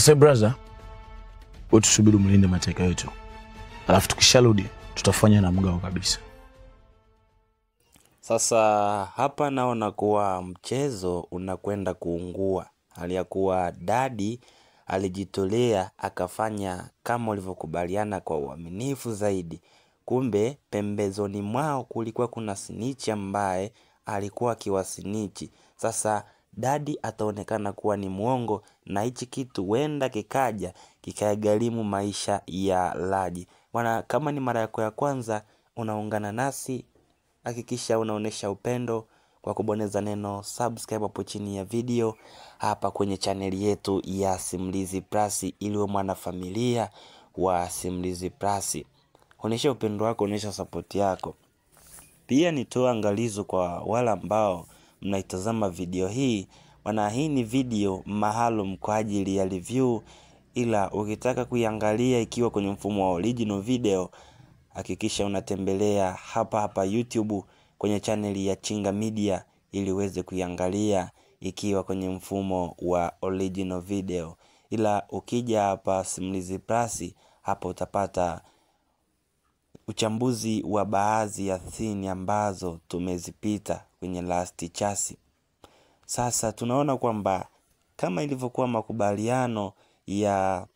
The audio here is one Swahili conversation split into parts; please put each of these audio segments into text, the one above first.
Sasa brother, wewe tusubiri mlinde mateka yetu. Alafu tukisharudi tutafanya na mgao kabisa. Sasa hapa naona kuwa mchezo unakwenda kuungua. Hali ya kuwa Daddy alijitolea akafanya kama walivyokubaliana kwa uaminifu zaidi. Kumbe pembezoni mwao kulikuwa kuna snitch ambaye alikuwa akiwasnichi. Sasa Daddy ataonekana kuwa ni muongo na hichi kitu huenda kikaja kikagharimu maisha ya Raji. Bwana, kama ni mara yako ya kwanza unaungana nasi, hakikisha unaonesha upendo kwa kubonyeza neno subscribe hapo chini ya video hapa kwenye chaneli yetu ya Simulizi Plus ili uwe mwanafamilia wa Simulizi Plus. Onesha upendo wako, onesha support yako. Pia nitoa angalizo kwa wale ambao mnaitazama video hii. Maana hii ni video maalum kwa ajili ya review, ila ukitaka kuiangalia ikiwa kwenye mfumo wa original video, hakikisha unatembelea hapa YouTube kwenye chaneli ya Chinga Media ili uweze kuiangalia ikiwa kwenye mfumo wa original video. Ila ukija hapa Simulizi Plus, hapa utapata uchambuzi wa baadhi ya scene ambazo tumezipita kwenye last chasi. Sasa tunaona kwamba kama ilivyokuwa makubaliano ya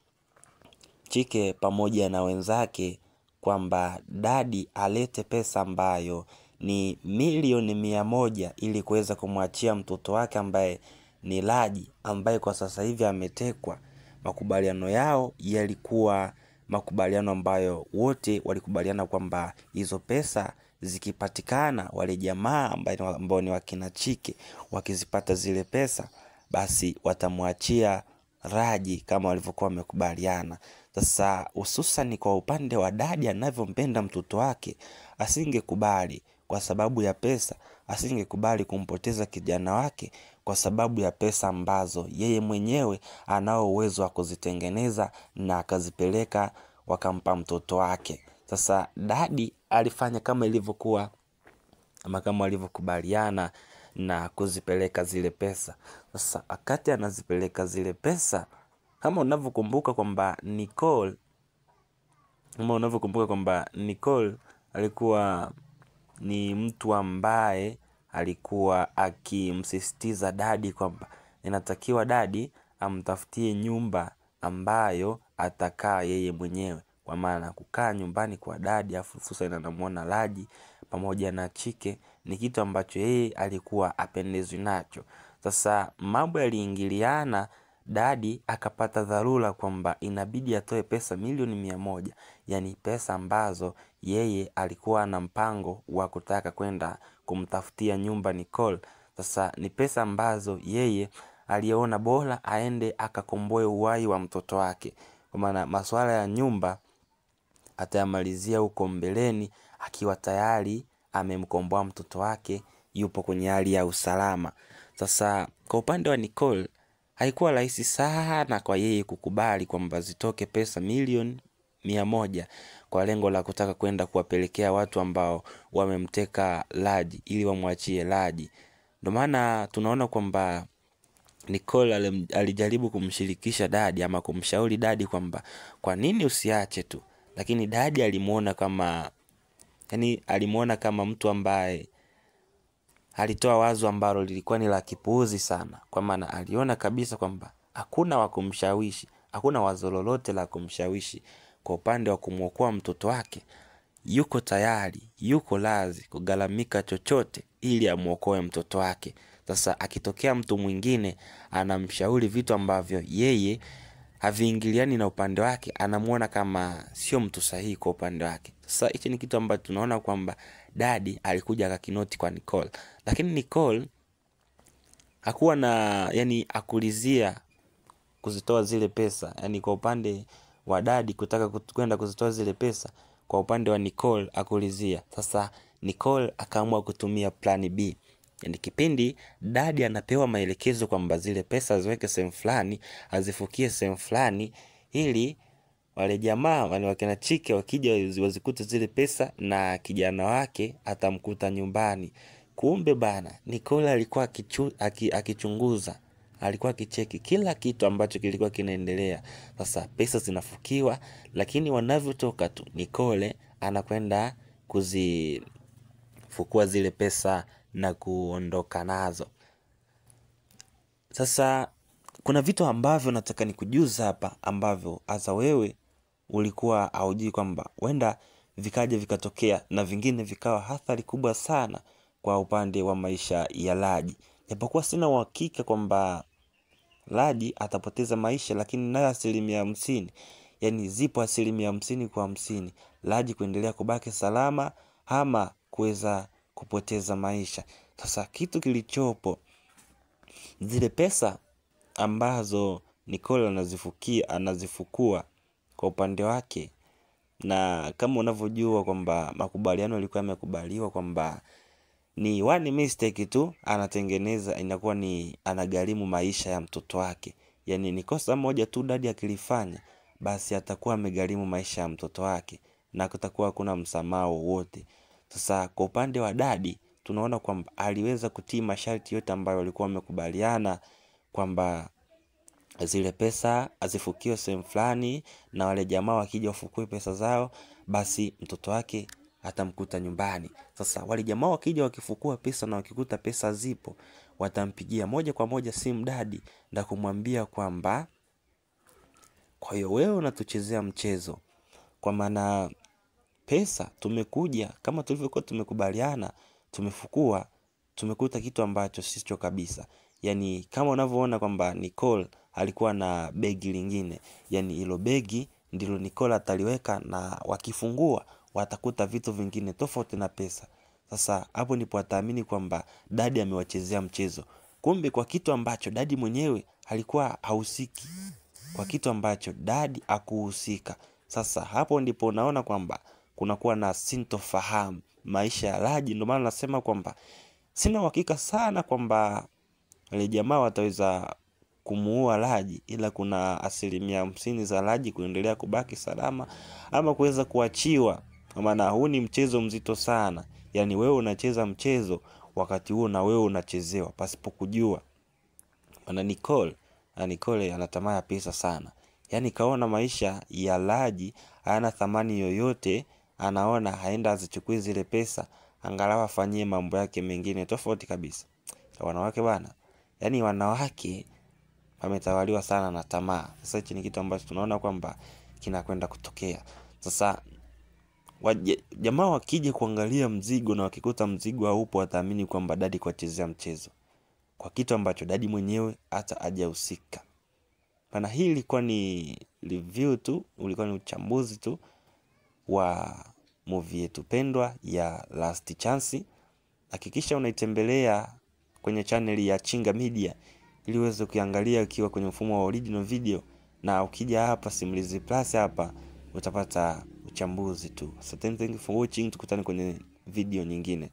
Chike pamoja na wenzake kwamba Daddy alete pesa ambayo ni milioni 100 ili kuweza kumwachia mtoto wake ambaye ni Raji, ambaye kwa sasa hivi ametekwa. Makubaliano yao yalikuwa makubaliano ambayo wote walikubaliana kwamba hizo pesa zikipatikana, wale jamaa ambao ni wakina Chike wakizipata zile pesa, basi watamwachia Raji kama walivyokuwa wamekubaliana. Sasa hususan kwa upande wa Daddy anavyompenda mtoto wake, asingekubali kwa sababu ya pesa, asingekubali kumpoteza kijana wake kwa sababu ya pesa ambazo yeye mwenyewe anao uwezo wa kuzitengeneza na akazipeleka wakampa mtoto wake. Sasa Daddy alifanya kama ilivyokuwa ama kama walivyokubaliana na kuzipeleka zile pesa. Sasa wakati anazipeleka zile pesa, kama unavyokumbuka kwamba Nicole alikuwa ni mtu ambaye alikuwa akimsisitiza Daddy kwamba inatakiwa Daddy amtafutie nyumba ambayo atakaa yeye mwenyewe, kwa maana kukaa nyumbani kwa Daddy afu sasa anamuona Raji pamoja na Chike ni kitu ambacho yeye alikuwa apendezwi nacho. Sasa mambo yaliingiliana, Daddy akapata dharura kwamba inabidi atoe pesa milioni 100, yani pesa ambazo yeye alikuwa na mpango wa kutaka kwenda kumtafutia nyumba Nicole. Sasa ni pesa ambazo yeye aliona bora aende akakomboe uhai wa mtoto wake, kwa maana masuala ya nyumba atayamalizia huko mbeleni akiwa tayari amemkomboa mtoto wake, yupo kwenye hali ya usalama. Sasa kwa upande wa Nicole haikuwa rahisi sana kwa yeye kukubali kwamba zitoke pesa milioni 100 kwa lengo la kutaka kwenda kuwapelekea watu ambao wamemteka Raji ili wamwachie Raji. Ndio maana tunaona kwamba Nicole alijaribu kumshirikisha Daddy ama kumshauri Daddy kwamba kwa nini usiache tu, lakini Daddy alimuona kama mtu ambaye alitoa wazo ambalo lilikuwa ni la kipuuzi sana, kwa maana aliona kabisa kwamba hakuna wa kumshawishi, hakuna wazo lolote la kumshawishi kwa upande wa kumwokoa mtoto wake. Yuko tayari, yuko lazi kugharamika chochote ili amuokoe mtoto wake. Sasa akitokea mtu mwingine anamshauri vitu ambavyo yeye haviingiliani na upande wake, anamuona kama sio mtu sahihi kwa upande wake. Sasa hicho ni kitu ambacho tunaona kwamba Daddy alikuja akakinoti kwa Nicole, lakini Nicole hakuwa akulizia kuzitoa zile pesa. Yani kwa upande wa Daddy kutaka kwenda kuzitoa zile pesa, kwa upande wa Nicole akulizia. Sasa Nicole akaamua kutumia plan B. Yani kipindi Daddy anapewa maelekezo kwamba zile pesa ziweke sehemu fulani, azifukie sehemu fulani, ili wale jamaa wale wakina Chike wakija wazikute zile pesa na kijana wake atamkuta nyumbani. Kumbe bana, Nicole alikuwa akichunguza alikuwa akicheki kila kitu ambacho kilikuwa kinaendelea. Sasa pesa zinafukiwa, lakini wanavyotoka tu Nicole anakwenda kuzifukua zile pesa na kuondoka nazo. Sasa kuna vitu ambavyo nataka nikujuza hapa ambavyo hasa wewe ulikuwa haujui kwamba huenda vikaja vikatokea na vingine vikawa athari kubwa sana kwa upande wa maisha ya Raji. Japokuwa sina uhakika kwamba Raji atapoteza maisha, lakini nayo 50%, yani zipo 50% kwa 50, Raji kuendelea kubaki salama ama kuweza kupoteza maisha. Sasa kitu kilichopo, zile pesa ambazo Nicole anazifukua kwa upande wake, na kama unavyojua kwamba makubaliano yalikuwa yamekubaliwa kwamba ni one mistake tu anatengeneza, inakuwa ni anagharimu maisha ya mtoto wake. Yani ni kosa moja tu dadi akilifanya, basi atakuwa amegharimu maisha ya mtoto wake na kutakuwa hakuna msamaha wowote. Sasa kwa upande wa dadi tunaona kwamba aliweza kutii masharti yote ambayo walikuwa wamekubaliana kwamba zile pesa azifukiwe sehemu fulani, na wale jamaa wakija wafukue pesa zao, basi mtoto wake atamkuta nyumbani. Sasa wale jamaa wakija wakifukua pesa na wakikuta pesa zipo, watampigia moja kwa moja simu dadi na kumwambia kwamba kwa hiyo wewe unatuchezea mchezo, kwa maana pesa tumekuja kama tulivyokuwa tumekubaliana, tumefukua, tumekuta kitu ambacho sicho kabisa. Yani kama unavyoona kwamba Nicole alikuwa na begi lingine, yani hilo begi ndilo Nicole ataliweka, na wakifungua watakuta vitu vingine tofauti na pesa. Sasa hapo ndipo ataamini kwamba dadi amewachezea mchezo, kumbe kwa kitu ambacho dadi mwenyewe alikuwa hahusiki, kwa kitu ambacho dadi hakuhusika. Sasa hapo ndipo unaona kwamba kunakuwa na sintofahamu maisha ya Raji. Ndio maana nasema kwamba sina uhakika sana kwamba wale jamaa wataweza kumuua Raji, ila kuna 50% za Raji kuendelea kubaki salama ama kuweza kuachiwa. Kwa maana huu ni mchezo mzito sana, yani wewe unacheza mchezo wakati huo na wewe unachezewa pasipo kujua. Maana Nicole ana tamaa ya pesa sana, yani kaona maisha ya Raji hayana thamani yoyote, anaona haenda azichukue zile pesa angalau afanyie mambo yake mengine tofauti kabisa. Wanawake bana, yani wanawake wametawaliwa sana na tamaa. Sasa hichi ni kitu ambacho tunaona kwamba kinakwenda kutokea. Sasa jamaa wakija kuangalia mzigo na wakikuta mzigo haupo, wataamini kwamba dadi kuachezea mchezo, kwa kitu ambacho dadi mwenyewe hata hajahusika. Maana hii ilikuwa ni review tu, ulikuwa ni uchambuzi tu wa movie yetu pendwa ya Last Chance. Hakikisha unaitembelea kwenye channel ya Chinga Media ili uweze kuangalia ukiwa kwenye mfumo wa original video, na ukija hapa Simulizi Plus hapa utapata uchambuzi tu. So thank you for watching, tukutane kwenye video nyingine.